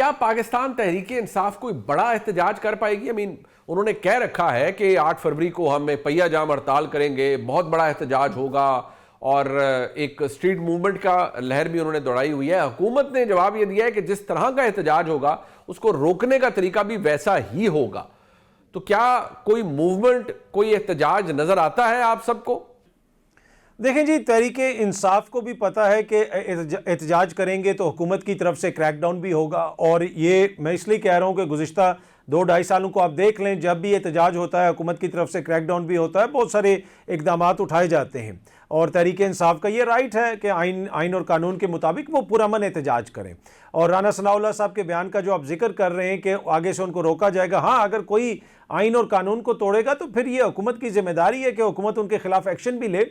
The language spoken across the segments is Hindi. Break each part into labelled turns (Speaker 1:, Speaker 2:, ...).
Speaker 1: क्या पाकिस्तान तहरीक इंसाफ कोई बड़ा एहतजाज कर पाएगी? उन्होंने कह रखा है कि 8 फरवरी को हम पहिया जाम हड़ताल करेंगे, बहुत बड़ा एहतजाज होगा और एक स्ट्रीट मूवमेंट का लहर भी उन्होंने दौड़ाई हुई है। हुकूमत ने जवाब यह दिया है कि जिस तरह का एहतजाज होगा उसको रोकने का तरीका भी वैसा ही होगा। तो क्या कोई मूवमेंट, कोई एहतजाज नजर आता है आप सबको?
Speaker 2: देखें जी, तहरीके इंसाफ को भी पता है कि एहतजाज करेंगे तो हुकूमत की तरफ से क्रैकडाउन भी होगा। और ये मैं इसलिए कह रहा हूँ कि गुज़िश्ता 2-2.5 सालों को आप देख लें, जब भी एहतजाज होता है हुकूमत की तरफ से क्रैकडाउन भी होता है, बहुत सारे इकदाम उठाए जाते हैं। और तहरीक इंसाफ का ये राइट है कि आइन और कानून के मुताबिक वो पुरअमन एहतजाज करें। और राना सनाउल्लाह साहब के बयान का जो आप जिक्र कर रहे हैं कि आगे से उनको रोका जाएगा, हाँ, अगर कोई आइन और कानून को तोड़ेगा तो फिर ये हुकूमत की जिम्मेदारी है कि हुकूमत उनके खिलाफ एक्शन भी ले।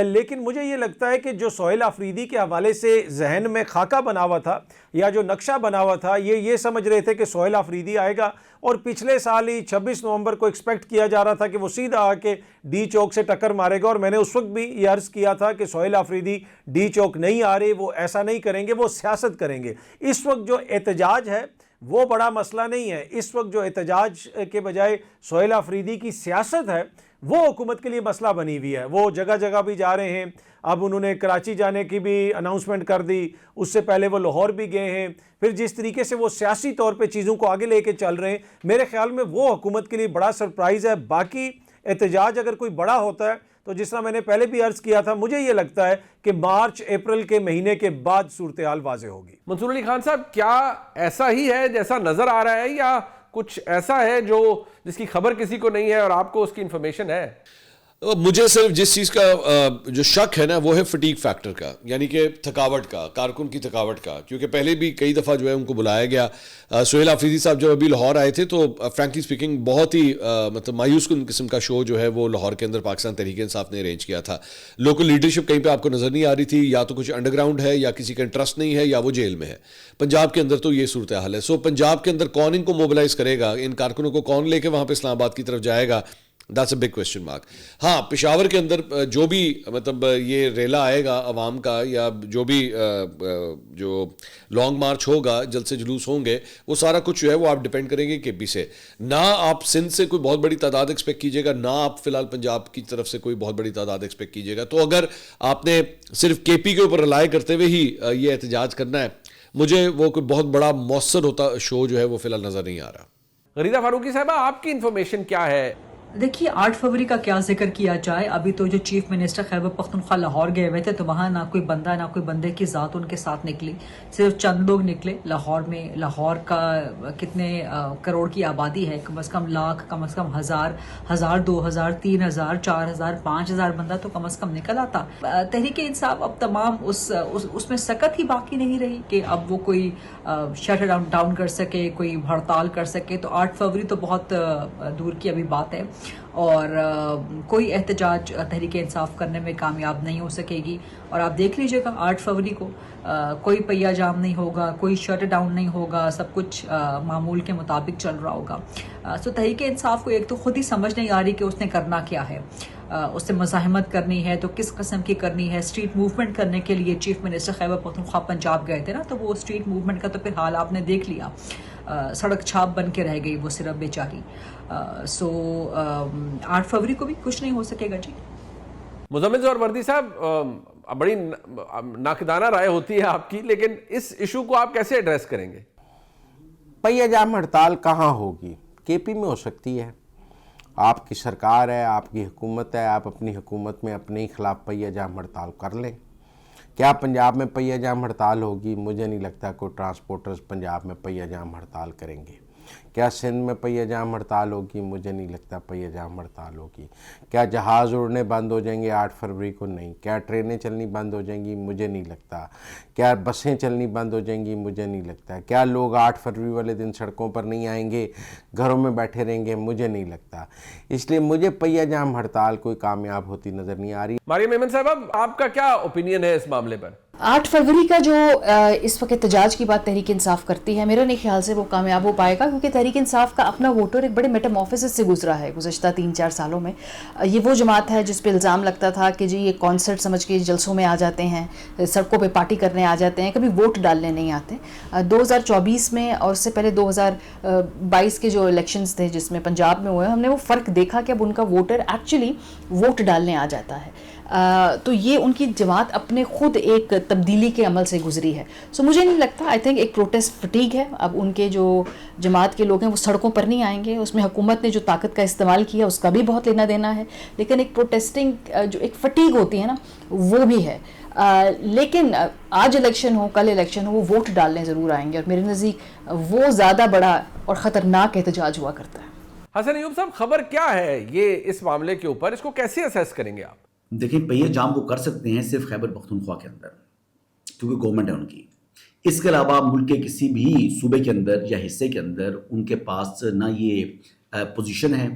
Speaker 2: लेकिन मुझे ये लगता है कि जो सोहेल आफरीदी के हवाले से जहन में खाका बना हुआ था या जो नक्शा बना हुआ था, ये समझ रहे थे कि सोहेल आफरीदी आएगा। और पिछले साल ही 26 नवंबर को एक्सपेक्ट किया जा रहा था कि वो सीधा आके डी चौक से टक्कर मारेगा। और मैंने उस वक्त भी ये अर्ज़ किया था कि सोहेल आफरीदी डी चौक नहीं आ रहे, वो ऐसा नहीं करेंगे, वो सियासत करेंगे। इस वक्त जो एहतजाज है वो बड़ा मसला नहीं है। इस वक्त जो एहतजाज के बजाय सोहेल आफरीदी की सियासत है वो हुकूमत के लिए मसला बनी हुई है। वो जगह जगह भी जा रहे हैं। अब उन्होंने कराची जाने की भी अनाउंसमेंट कर दी, उससे पहले वो लाहौर भी गए हैं। फिर जिस तरीके से वो सियासी तौर पे चीज़ों को आगे लेके चल रहे हैं, मेरे ख्याल में वो हुकूमत के लिए बड़ा सरप्राइज़ है। बाकी एहतजाज अगर कोई बड़ा होता है तो जिस तरह मैंने पहले भी अर्ज़ किया था, मुझे ये लगता है कि मार्च अप्रैल के महीने के बाद सूरत हाल वाज़ेह होगी।
Speaker 1: मंसूर अली खान साहब, क्या ऐसा ही है जैसा नजर आ रहा है या कुछ ऐसा है जिसकी खबर किसी को नहीं है और आपको उसकी इंफॉर्मेशन है?
Speaker 3: मुझे सिर्फ जिस चीज़ का जो शक है ना वो है फटीक फैक्टर का, यानी कि थकावट का, कारकुन की थकावट का। क्योंकि पहले भी कई दफ़ा जो है उनको बुलाया गया। सोहेल आफरीदी साहब जब अभी लाहौर आए थे तो फ्रैंकली स्पीकिंग बहुत ही मतलब मायूस कुन किस्म का शो जो है वो लाहौर के अंदर पाकिस्तान तहरीक इंसाफ ने अरेंज किया था। लोकल लीडरशिप कहीं पर आपको नज़र नहीं आ रही थी, या तो कुछ अंडरग्राउंड है या किसी का इंटरेस्ट नहीं है या वो जेल में है। पंजाब के अंदर तो ये सूरत हाल है। सो पंजाब के अंदर कौन इनको मोबिलाइज करेगा, इन कारकुनों को कौन लेके वहाँ पर इस्लामाबाद की तरफ जाएगा, that's a big question mark. हाँ, पेशावर के अंदर जो भी मतलब ये रेला आएगा अवाम का, या जो भी जो लॉन्ग मार्च होगा, जल्द से जुलूस होंगे, वो सारा कुछ जो है वो आप डिपेंड करेंगे केपी से। ना आप सिंध से कोई बहुत बड़ी तादाद एक्सपेक्ट कीजिएगा, ना आप फिलहाल पंजाब की तरफ से कोई बहुत बड़ी तादाद एक्सपेक्ट कीजिएगा। तो अगर आपने सिर्फ केपी के ऊपर रिलाय करते हुए ही ये एहतजाज करना है, मुझे वो कोई बहुत बड़ा मौसर होता शो जो है वो फिलहाल नज़र नहीं आ रहा।
Speaker 1: गरीदा फारूकी साहबा, आपकी इंफॉर्मेशन क्या है?
Speaker 4: देखिए, 8 फरवरी का क्या जिक्र किया जाए। अभी तो जो चीफ मिनिस्टर खैबर पख्तूनख्वा लाहौर गए हुए थे तो वहाँ ना कोई बंदा ना कोई बंदे की ज़ात उनके साथ निकली, सिर्फ चंद लोग निकले लाहौर में। लाहौर का कितने करोड़ की आबादी है, कम से कम लाख, कम से कम हज़ार, 2,000, 3,000, 4,000, 5,000 बंदा तो कम से कम निकल आता। तहरीक इंसाफ अब तमाम उसमें सकत ही बाकी नहीं रही कि अब वो कोई शट डाउन कर सके, कोई हड़ताल कर सके। तो 8 फरवरी तो बहुत दूर की अभी बात है और कोई एहतजाज तहरीक इंसाफ करने में कामयाब नहीं हो सकेगी। और आप देख लीजिएगा 8 फरवरी को कोई पहिया जाम नहीं होगा, कोई शट डाउन नहीं होगा, सब कुछ मामूल के मुताबिक चल रहा होगा। सो तहरीक इंसाफ को एक तो खुद ही समझ नहीं आ रही कि उसने करना क्या है। उससे मुज़ाहमत करनी है तो किस किस्म की करनी है। स्ट्रीट मूवमेंट करने के लिए चीफ मिनिस्टर खैबर पख्तूनख्वा पंजाब गए थे ना, तो वो स्ट्रीट मूवमेंट का तो फिर हाल आपने देख लिया। सड़क छाप बन के रह गई वो सिर्फ बेचारी। 8 फरवरी को भी कुछ नहीं हो सकेगा जी।
Speaker 1: मुज़म्मिल और वर्दी साहब, बड़ी नाकदाना राय होती है आपकी, लेकिन इस इशू को आप कैसे एड्रेस करेंगे?
Speaker 5: पहिया जाम हड़ताल कहाँ होगी? केपी में हो सकती है। आपकी सरकार है, आपकी हुकूमत है, आप अपनी हुकूमत में अपने ही खिलाफ पहिया जाम हड़ताल कर लें। क्या पंजाब में पहिया जाम हड़ताल होगी? मुझे नहीं लगता कोई ट्रांसपोर्टर्स पंजाब में पहिया जाम हड़ताल करेंगे। क्या सिंध में पहिया जाम हड़ताल होगी? मुझे नहीं लगता पहिया जाम हड़ताल होगी। क्या जहाज़ उड़ने बंद हो जाएंगे 8 फरवरी को? नहीं। क्या ट्रेनें चलनी बंद हो जाएंगी? मुझे नहीं लगता। क्या बसें चलनी बंद हो जाएंगी? मुझे नहीं लगता। क्या लोग 8 फरवरी वाले दिन सड़कों पर नहीं आएंगे, घरों में बैठे रहेंगे? मुझे नहीं लगता। इसलिए मुझे पहिया जाम हड़ताल कोई कामयाब होती नज़र नहीं आ रही।
Speaker 1: मारियम मेमन साहब, आपका क्या ओपिनियन है इस मामले पर?
Speaker 6: 8 फरवरी का जो इस वक्त एहतजाज की बात तहरीक इंसाफ करती है, मेरा नहीं ख्याल से वो कामयाब हो पाएगा, क्योंकि तहरीक इंसाफ का अपना वोटर एक बड़े मेटामॉर्फोसिस से गुजरा है गुज़श्ता 3-4 सालों में। ये वो जमात है जिस पे इल्ज़ाम लगता था कि जी ये कॉन्सर्ट समझ के जलसों में आ जाते हैं, सड़कों पे पार्टी करने आ जाते हैं, कभी वोट डालने नहीं आते। 2024 में और उससे पहले 2022 के जो इलेक्शंस थे जिसमें पंजाब में हुए, हमने वो फ़र्क देखा कि अब उनका वोटर एक्चुअली वोट डालने आ जाता है। तो ये उनकी जमात अपने खुद एक तब्दीली के अमल से गुजरी है। सो मुझे नहीं लगता, आई थिंक एक प्रोटेस्ट फटीग है। अब उनके जो जमात के लोग हैं वो सड़कों पर नहीं आएंगे, उसमें हुकूमत ने जो ताकत का इस्तेमाल किया उसका भी बहुत लेना देना है, लेकिन एक प्रोटेस्टिंग जो एक फटीग होती है ना वो भी है। लेकिन आज इलेक्शन हो कल इलेक्शन हो, वो वोट डालने ज़रूर आएंगे, और मेरे नज़दीक वो ज़्यादा बड़ा और ख़तरनाक एहतजाज हुआ करता है।
Speaker 1: हसन अयूब साहब, खबर क्या है ये इस मामले के ऊपर, इसको कैसे असेस करेंगे आप?
Speaker 7: देखिए, पहिया जाम वो कर सकते हैं सिर्फ खैबर पख्तूनख्वा के अंदर, क्योंकि गवर्नमेंट है उनकी। इसके अलावा मुल्क के किसी भी सूबे के अंदर या हिस्से के अंदर उनके पास ना ये पोजीशन है,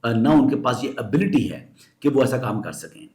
Speaker 7: ना उनके पास ये एबिलिटी है कि वो ऐसा काम कर सकें।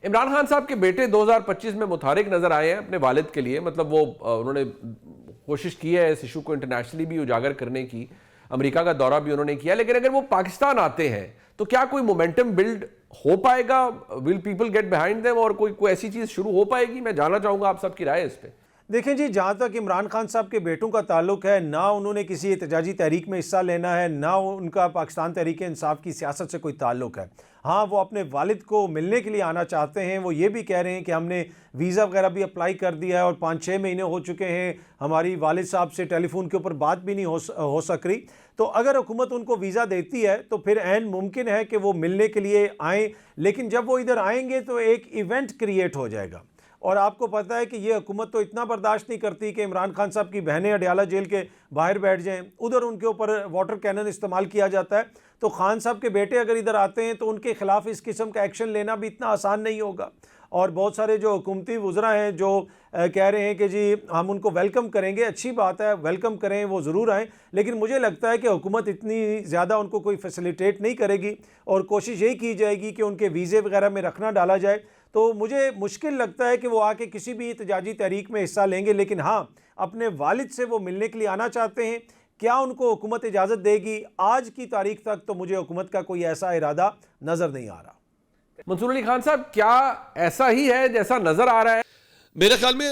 Speaker 1: इमरान खान साहब के बेटे 2025 में मुतारिक नजर आए हैं अपने वालिद के लिए, मतलब वो उन्होंने कोशिश की है इस इशू को इंटरनेशनली भी उजागर करने की, अमेरिका का दौरा भी उन्होंने किया, लेकिन अगर वो पाकिस्तान आते हैं तो क्या कोई मोमेंटम बिल्ड हो पाएगा? Will people get behind them, और कोई ऐसी चीज शुरू हो पाएगी? मैं जानना चाहूंगा आप सबकी राय इस पे।
Speaker 2: देखें जी, जहाँ तक इमरान खान साहब के बेटों का ताल्लुक है, ना उन्होंने किसी एहतजाजी तहरीक में हिस्सा लेना है, ना उनका पाकिस्तान तहरीक इंसाफ की सियासत से कोई ताल्लुक है। हाँ, वो अपने वालिद को मिलने के लिए आना चाहते हैं। वो ये भी कह रहे हैं कि हमने वीज़ा वगैरह भी अप्लाई कर दिया है और 5-6 महीने हो चुके हैं, हमारी वालिद साहब से टेलीफोन के ऊपर बात भी नहीं हो सक रही। तो अगर हुकूमत उनको वीज़ा देती है तो फिर ऐन मुमकिन है कि वो मिलने के लिए आएँ, लेकिन जब वो इधर आएंगे तो एक इवेंट क्रिएट हो जाएगा। और आपको पता है कि ये हुकूमत तो इतना बर्दाश्त नहीं करती कि इमरान खान साहब की बहनें अडयाला जेल के बाहर बैठ जाएं, उधर उनके ऊपर वाटर कैनन इस्तेमाल किया जाता है। तो खान साहब के बेटे अगर इधर आते हैं तो उनके खिलाफ इस किस्म का एक्शन लेना भी इतना आसान नहीं होगा। और बहुत सारे जो हुकूमती वज़रा हैं जो कह रहे हैं कि जी हम उनको वेलकम करेंगे, अच्छी बात है, वेलकम करें, वो ज़रूर आएँ, लेकिन मुझे लगता है कि हुकूमत इतनी ज़्यादा उनको कोई फैसिलिटेट नहीं करेगी और कोशिश यही की जाएगी कि उनके वीज़े वगैरह में रखना डाला जाए। तो मुझे मुश्किल लगता है कि वो आके किसी भी एहतजाजी तहरीक में हिस्सा लेंगे, लेकिन हाँ, अपने वालिद से वो मिलने के लिए आना चाहते हैं। क्या उनको हुकूमत इजाज़त देगी? आज की तारीख तक तो मुझे हुकूमत का कोई ऐसा इरादा नज़र नहीं आ रहा।
Speaker 1: मंसूर अली खान साहब, क्या ऐसा ही है जैसा नजर आ रहा है?
Speaker 3: मेरे ख्याल में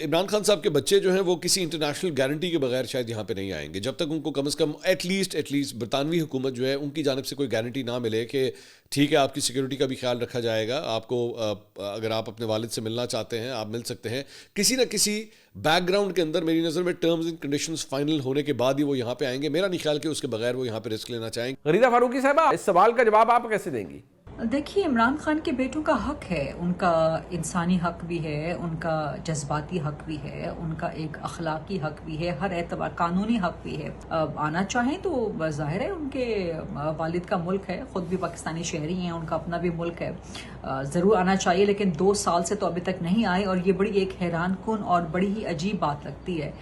Speaker 3: इमरान खान साहब के बच्चे जो हैं वो किसी इंटरनेशनल गारंटी के बगैर शायद यहाँ पे नहीं आएंगे, जब तक उनको कम से कम एटलीस्ट बरतानवी हुकूमत जो है उनकी जानब से कोई गारंटी ना मिले कि ठीक है आपकी सिक्योरिटी का भी ख्याल रखा जाएगा, आपको अगर आप अपने वालिद से मिलना चाहते हैं आप मिल सकते हैं। किसी न किसी बैकग्राउंड के अंदर मेरी नज़र में टर्म्स एंड कंडीशंस फाइनल होने के बाद ही वो यहाँ पे आएंगे। मेरा नहीं ख्याल कि उसके बगैर वो यहाँ पे रिस्क लेना चाहेंगे।
Speaker 1: गरीदा फारूकी साहबा, इस सवाल का जवाब आप कैसे देंगी?
Speaker 4: देखिए, इमरान खान के बेटों का हक है, उनका इंसानी हक भी है, उनका जज्बाती हक भी है, उनका एक अखलाकी हक भी है, हर एतबार कानूनी हक भी है। आना चाहें तो जाहिर है उनके वालिद का मुल्क है, खुद भी पाकिस्तानी शहरी हैं, उनका अपना भी मुल्क है, ज़रूर आना चाहिए, लेकिन 2 साल से तो अभी तक नहीं आए, और ये बड़ी एक हैरान कुन और बड़ी ही अजीब बात लगती है।